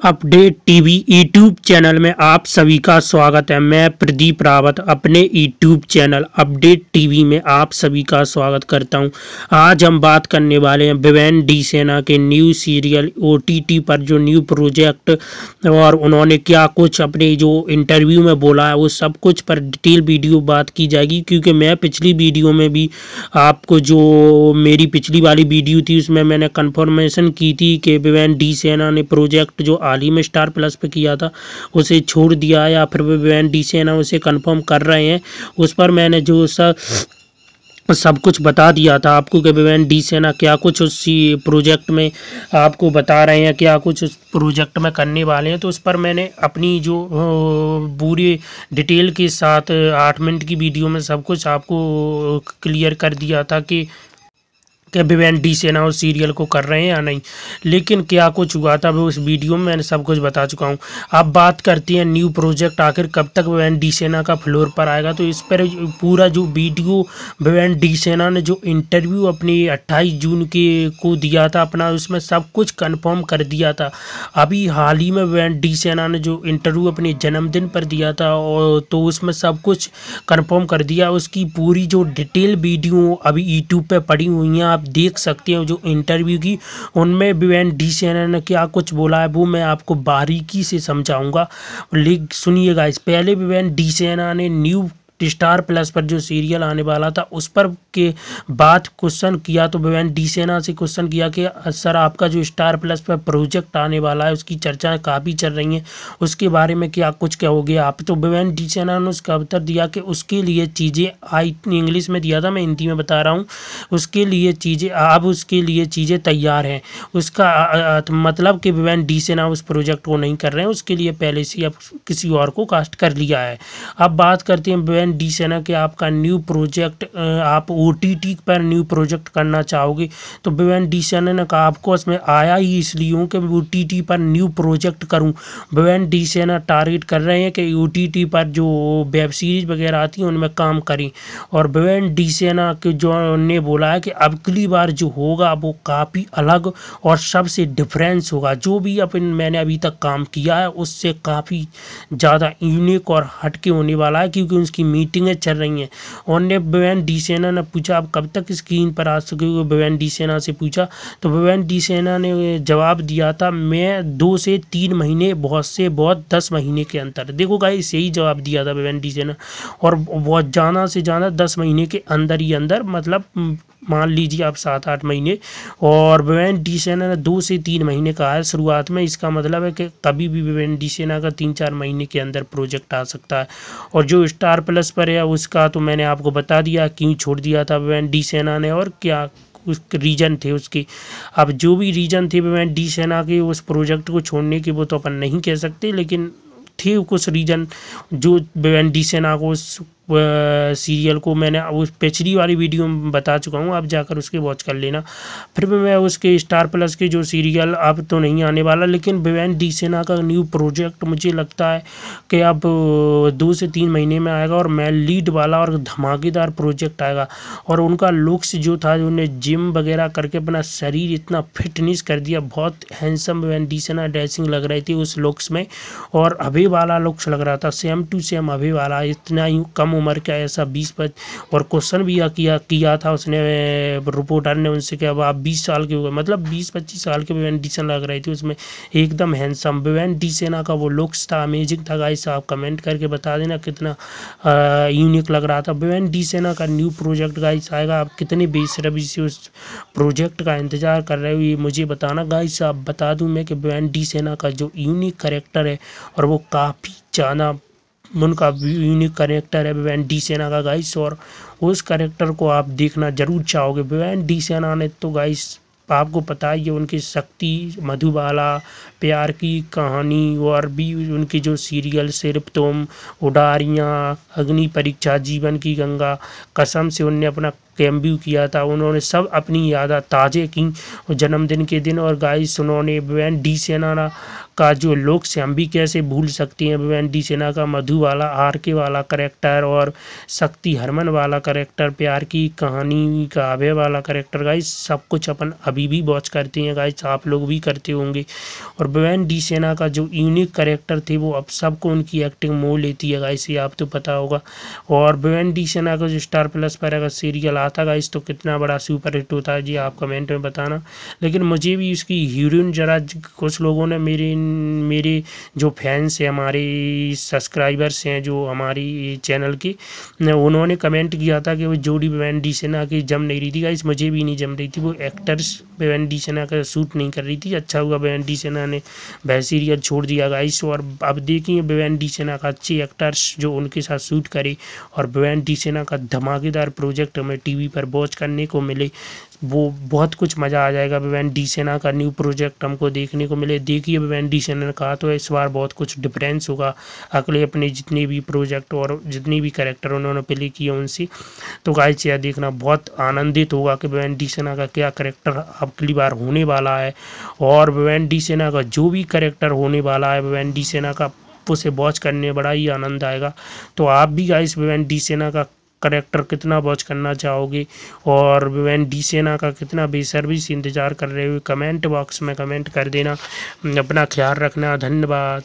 Update TV YouTube channel में आप सभी का स्वागत है। मैं प्रदीप रावत अपने यूट्यूब चैनल अपडेट टीवी में आप सभी का स्वागत करता हूं। आज हम बात करने वाले हैं विवेन डी सेना के न्यू सीरियल ओटीटी पर जो न्यू प्रोजेक्ट और उन्होंने क्या कुछ अपने जो इंटरव्यू में बोला है वो सब कुछ पर डिटेल वीडियो बात की जाएगी। क्योंकि मैं पिछली वीडियो में भी आपको जो मेरी पिछली वाली वीडियो थी उसमें मैंने कन्फर्मेशन की थी कि विवेन डी सेना ने प्रोजेक्ट जो हाल ही में स्टार प्लस पे किया था उसे छोड़ दिया या फिर विवेन डी सेना उसे कंफर्म कर रहे हैं। उस पर मैंने जो सब कुछ बता दिया था आपको कि विवेन डी सेना क्या कुछ उस प्रोजेक्ट में आपको बता रहे हैं, क्या कुछ उस प्रोजेक्ट में करने वाले हैं। तो उस पर मैंने अपनी जो पूरी डिटेल के साथ 8 मिनट की वीडियो में सब कुछ आपको क्लियर कर दिया था कि विवेन डी सेना उस सीरियल को कर रहे हैं या नहीं। लेकिन क्या कुछ हुआ था वो उस वीडियो में मैंने सब कुछ बता चुका हूं। अब बात करते हैं न्यू प्रोजेक्ट आखिर कब तक विवेन डी सेना का फ्लोर पर आएगा। तो इस पर पूरा जो वीडियो विवेन डी सेना ने जो इंटरव्यू अपनी 28 जून के को दिया था अपना, उसमें सब कुछ कन्फर्म कर दिया था। अभी हाल ही में विवेन डी सेना ने जो इंटरव्यू अपने जन्मदिन पर दिया था और तो उसमें सब कुछ कन्फर्म कर दिया। उसकी पूरी जो डिटेल वीडियो अभी यूट्यूब पे पड़ी हुई हैं, आप देख सकते हो जो इंटरव्यू की। उनमें विवेन डी सेना ने क्या कुछ बोला है वो मैं आपको बारीकी से समझाऊंगा। लेकिन सुनिएगा, इस पहले विवेन डी सेना ने न्यू स्टार प्लस पर जो सीरियल आने वाला था उस पर के बाद क्वेश्चन किया। तो विवेन डी सेना से क्वेश्चन किया कि सर आपका जो स्टार प्लस पर प्रोजेक्ट आने वाला है उसकी चर्चाएं काफ़ी चल रही हैं, उसके बारे में क्या कुछ कहोगे आप। तो विवेन डी सेना ने उसका उत्तर दिया कि उसके लिए चीज़ें आई, इंग्लिश में दिया था, मैं हिंदी में बता रहा हूँ। उसके लिए चीज़ें अब उसके लिए चीज़ें तैयार हैं। उसका मतलब कि विवेन डी सेना उस प्रोजेक्ट को नहीं कर रहे हैं, उसके लिए पहले से अब किसी और को कास्ट कर लिया है। अब बात करते हैं विवेन डी सेना के आपका न्यू प्रोजेक्ट, आप ओटीटी पर न्यू प्रोजेक्ट करना चाहोगे। तो विवेन डी सेना ने कहा आपको इसमें आया ही इसलिए हूँ कि ओटीटी पर न्यू प्रोजेक्ट करूँ। विवेन डी सेना टारगेट कर रहे हैं कि ओटीटी पर जो वेब सीरीज वगैरह आती हैं उनमें काम करें। और विवेन डी सेना के जो ने बोला है कि अब अगली बार जो होगा वो काफ़ी अलग और सबसे डिफरेंस होगा। जो भी मैंने अभी तक काम किया है उससे काफ़ी ज़्यादा यूनिक और हटके होने वाला है, क्योंकि उसकी मीटिंगें चल रही हैं। उन्होंने विवेन डी सेना ने पूछा आप कब तक स्क्रीन पर आ सकोगे, विवेन डी सेना से पूछा। तो विवेन डी सेना ने जवाब दिया था मैं 2 से 3 महीने, बहुत से बहुत 10 महीने के अंदर। देखो गाइस, यही जवाब दिया था विवेन डी सेना, और बहुत ज़्यादा से ज़्यादा 10 महीने के अंदर ही अंदर, मतलब मान लीजिए आप 7-8 महीने। और विवेन डी सेना ने 2 से 3 महीने कहा है शुरुआत में। इसका मतलब है कि कभी भी विवेन डी सेना का 3-4 महीने के अंदर प्रोजेक्ट आ सकता है। और जो स्टार प्लस पर है उसका तो मैंने आपको बता दिया क्यों छोड़ दिया था विवेन डी सेना ने और क्या उस रीज़न थे उसके। अब जो भी रीज़न थे विवेन डी सेना के उस प्रोजेक्ट को छोड़ने के वो तो अपन नहीं कह सकते, लेकिन थे कुछ रीज़न जो विवेन डी सेना को उस सीरियल को, मैंने उस पिछली वाली वीडियो में बता चुका हूँ, आप जाकर उसके वॉच कर लेना। फिर भी मैं उसके स्टार प्लस के जो सीरियल अब तो नहीं आने वाला, लेकिन विवेन डी सेना का न्यू प्रोजेक्ट मुझे लगता है कि अब 2 से 3 महीने में आएगा और मैं लीड वाला और धमाकेदार प्रोजेक्ट आएगा। और उनका लुक्स जो था, उन्हें जिम वगैरह करके अपना शरीर इतना फिटनेस कर दिया, बहुत हैंडसम विवेन डी सेना ड्रेसिंग लग रही थी उस लुक्स में, और अभी वाला लुक्स लग रहा था सेम टू सेम अभी वाला, इतना ही कम उम्र का ऐसा 20-25। और क्वेश्चन भी किया था उसने, रिपोर्टर ने उनसे कि अब आप 20 साल के हो गए, मतलब 20-25 साल के विवेन डी सेना लग रही थी उसमें, एकदम हैंडसम। विवेन डी सेना का वो लुक्स था, अमेजिंग था गाइस। आप कमेंट करके बता देना कितना यूनिक लग रहा था। विवेन डी सेना का न्यू प्रोजेक्ट गाइस आएगा, आप कितने बेसब्री से उस प्रोजेक्ट का इंतजार कर रहे हो ये मुझे बताना गाइस। आप बता दूं मैं कि विवेन डी सेना का जो यूनिक कैरेक्टर है और वो काफ़ी ज़्यादा उनका यूनिक कैरेक्टर है विवेन डी सेना का गाइस, और उस कैरेक्टर को आप देखना जरूर चाहोगे। विवेन डी सेना ने तो गाइस आपको पता ही है उनकी शक्ति, मधुबाला, प्यार की कहानी, और भी उनकी जो सीरियल सिर्फ तुम, उडारियाँ, अग्नि परीक्षा, जीवन की गंगा, कसम से, उनने अपना कैम्ब्यू किया था, उन्होंने सब अपनी यादें ताज़े की जन्मदिन के दिन। और गाइस उन्होंने विवेन डी सेना का जो लुक्स हम भी कैसे भूल सकते हैं, विवेन डी सेना का मधु वाला आर.के वाला करेक्टर और शक्ति हरमन वाला करेक्टर, प्यार की कहानी का अभय वाला करेक्टर, गाइस सब कुछ अपन अभी भी वॉच करते हैं गाइस, आप लोग भी करते होंगे। और विवेन डी सेना का जो यूनिक करेक्टर थे वो अब सबको उनकी एक्टिंग मोह लेती है गाइस, ये आप तो पता होगा। और विवेन डी सेना का जो स्टार प्लस पर अगर सीरियल आता गाइस तो कितना बड़ा सुपर हिट होता है जी, आप कमेंट में बताना। लेकिन मुझे भी उसकी हीरोइन जरा, कुछ लोगों ने मेरे जो फैंस हैं, हमारे सब्सक्राइबर्स हैं जो हमारी चैनल के, उन्होंने कमेंट किया था कि वो जोड़ी विवेन डी सेना की जम नहीं रही थी गाइस, मुझे भी नहीं जम रही थी, वो एक्टर्स विवेन डी सेना का सूट नहीं कर रही थी। अच्छा हुआ विवेन डी सेना ने वह सीरियल छोड़ दिया गाइस, और अब देखिए विवेन डी सेना का अच्छे एक्टर्स जो उनके साथ शूट करे और विवेन डी सेना का धमाकेदार प्रोजेक्ट हमें टीवी पर वॉच करने को मिले, वो बहुत कुछ मज़ा आ जाएगा। विवेन डी सेना का न्यू प्रोजेक्ट हमको देखने को मिले। देखिए विवेन डी सेना ने कहा तो इस बार बहुत कुछ डिफरेंस होगा अगले अपने जितने भी प्रोजेक्ट और जितने भी कैरेक्टर उन्होंने प्ले किए उनसे। तो गाइस यह देखना बहुत आनंदित होगा कि विवेन डी सेना का क्या कैरेक्टर अगली बार होने वाला है, और विवेन डी सेना का जो भी कैरेक्टर होने वाला है विवेन डी सेना का, उसे वॉच करने में बड़ा ही आनंद आएगा। तो आप भी गाइस विवेन डी सेना का करेक्टर कितना वॉच करना चाहोगे और विवेन डी सेना का कितना बेसब्री से इंतज़ार कर रहे हो, कमेंट बॉक्स में कमेंट कर देना। अपना ख्याल रखना, धन्यवाद।